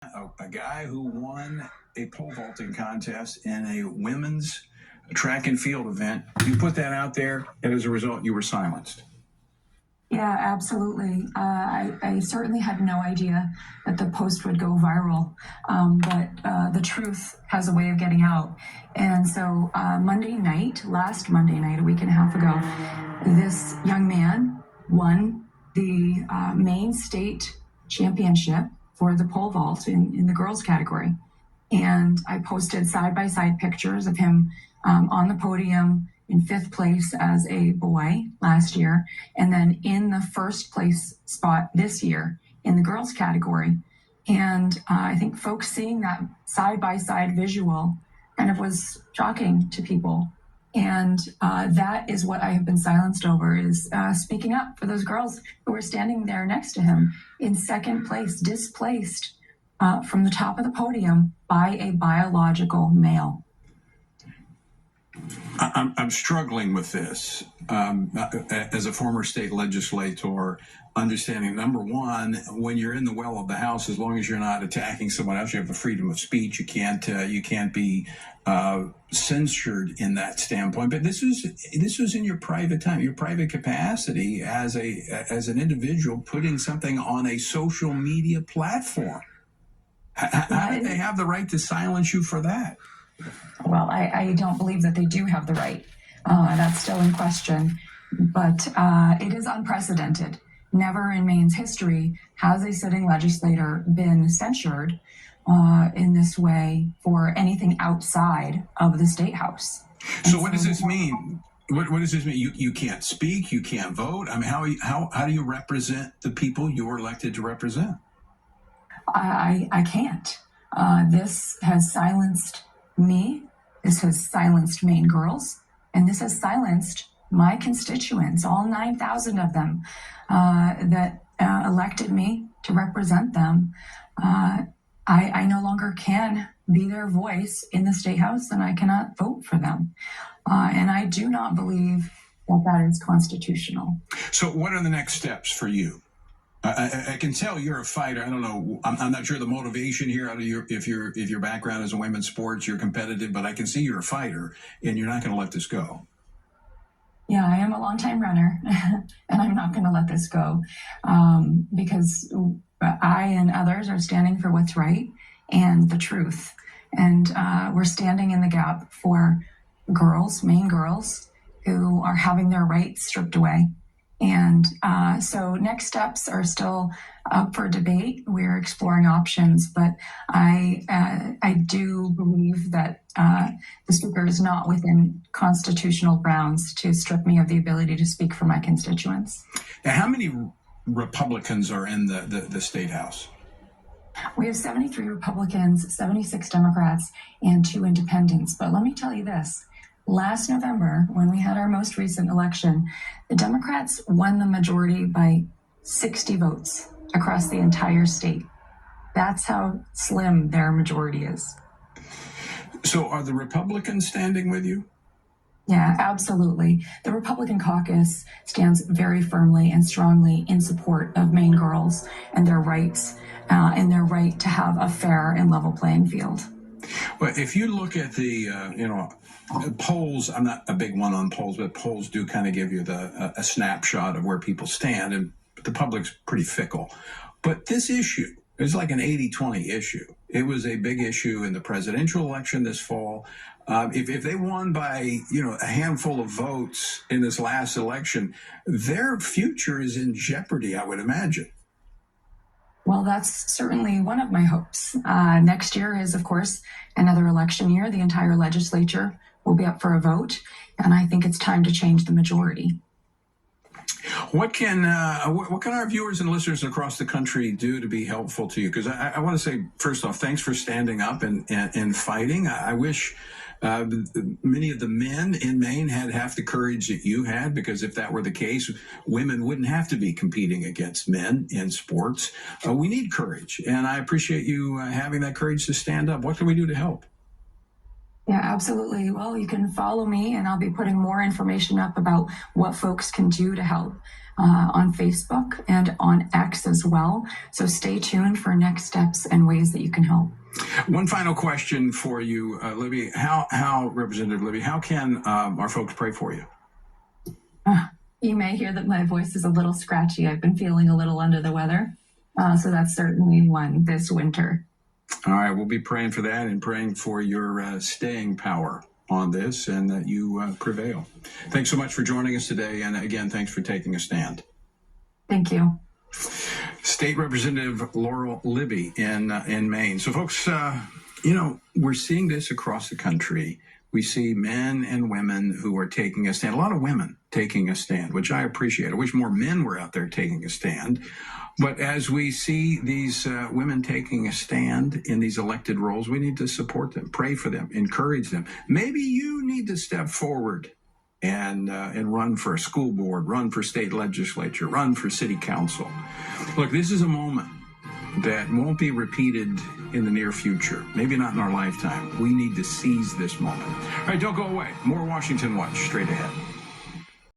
a guy who won a pole vaulting contest in a women's track and field event. You put that out there, and as a result, you were silenced. Yeah, absolutely. I certainly had no idea that the post would go viral, but the truth has a way of getting out. And so last Monday night, a week and a half ago, this young man won the Maine State Championship for the pole vault in the girls category. And I posted side-by-side pictures of him on the podium in fifth place as a boy last year, and then in the first place spot this year in the girls category. And I think folks seeing that side-by-side visual kind of was shocking to people. And that is what I have been silenced over, is speaking up for those girls who were standing there next to him in second place, displaced from the top of the podium by a biological male. I'm struggling with this as a former state legislator, understanding, number one, when you're in the well of the House, as long as you're not attacking someone else, you have the freedom of speech. You can't be censored in that standpoint. But this was in your private time, your private capacity as an individual putting something on a social media platform. How did they have the right to silence you for that? Well, I don't believe that they do have the right. That's still in question. But it is unprecedented. Never in Maine's history has a sitting legislator been censured in this way for anything outside of the State House. So what does this mean? What does this mean? You can't speak, you can't vote. I mean, how do you represent the people you were elected to represent? I can't. This has silenced me. This has silenced Maine girls, and this has silenced my constituents, all 9,000 of them that elected me to represent them. I no longer can be their voice in the State House, and I cannot vote for them. And I do not believe that is constitutional. So what are the next steps for you? I can tell you're a fighter. I don't know. I'm not sure the motivation here. If your background is in women's sports, you're competitive, but I can see you're a fighter, and you're not going to let this go. Yeah, I am a longtime runner, and I'm not going to let this go because I and others are standing for what's right and the truth, and we're standing in the gap for girls, Maine girls, who are having their rights stripped away. And so next steps are still up for debate. We're exploring options, but I do believe that the Speaker is not within constitutional grounds to strip me of the ability to speak for my constituents. Now, how many Republicans are in the State House? We have 73 Republicans, 76 Democrats, and 2 independents. But let me tell you this. Last November, when we had our most recent election, the Democrats won the majority by 60 votes across the entire state. That's how slim their majority is. So are the Republicans standing with you? Yeah, absolutely. The Republican caucus stands very firmly and strongly in support of Maine girls and their rights and their right to have a fair and level playing field. Well, if you look at the, polls, I'm not a big one on polls, but polls do kind of give you a snapshot of where people stand, and the public's pretty fickle. But this issue is like an 80-20 issue. It was a big issue in the presidential election this fall. If they won by, a handful of votes in this last election, their future is in jeopardy, I would imagine. Well, that's certainly one of my hopes. Next year is, of course, another election year. The entire legislature will be up for a vote, and I think it's time to change the majority. What can our viewers and listeners across the country do to be helpful to you? Because I want to say, first off, thanks for standing up and fighting. I wish many of the men in Maine had half the courage that you had, because if that were the case, women wouldn't have to be competing against men in sports. We need courage, and I appreciate you having that courage to stand up. What can we do to help? Yeah, absolutely. Well, you can follow me, and I'll be putting more information up about what folks can do to help on Facebook and on X as well. So stay tuned for next steps and ways that you can help. One final question for you, Libby. How, Representative Libby, how can our folks pray for you? You may hear that my voice is a little scratchy. I've been feeling a little under the weather. So that's certainly one this winter. All right, we'll be praying for that and praying for your staying power on this and that you prevail. Thanks so much for joining us today. And again, thanks for taking a stand. Thank you. State Representative Laurel Libby in Maine. So, folks, we're seeing this across the country. We see men and women who are taking a stand. A lot of women taking a stand, which I appreciate. I wish more men were out there taking a stand. But as we see these women taking a stand in these elected roles, we need to support them, pray for them, encourage them. Maybe you need to step forward and run for a school board, run for state legislature, run for city council. Look, this is a moment that won't be repeated in the near future, maybe not in our lifetime. We need to seize this moment. All right, don't go away. More Washington Watch straight ahead.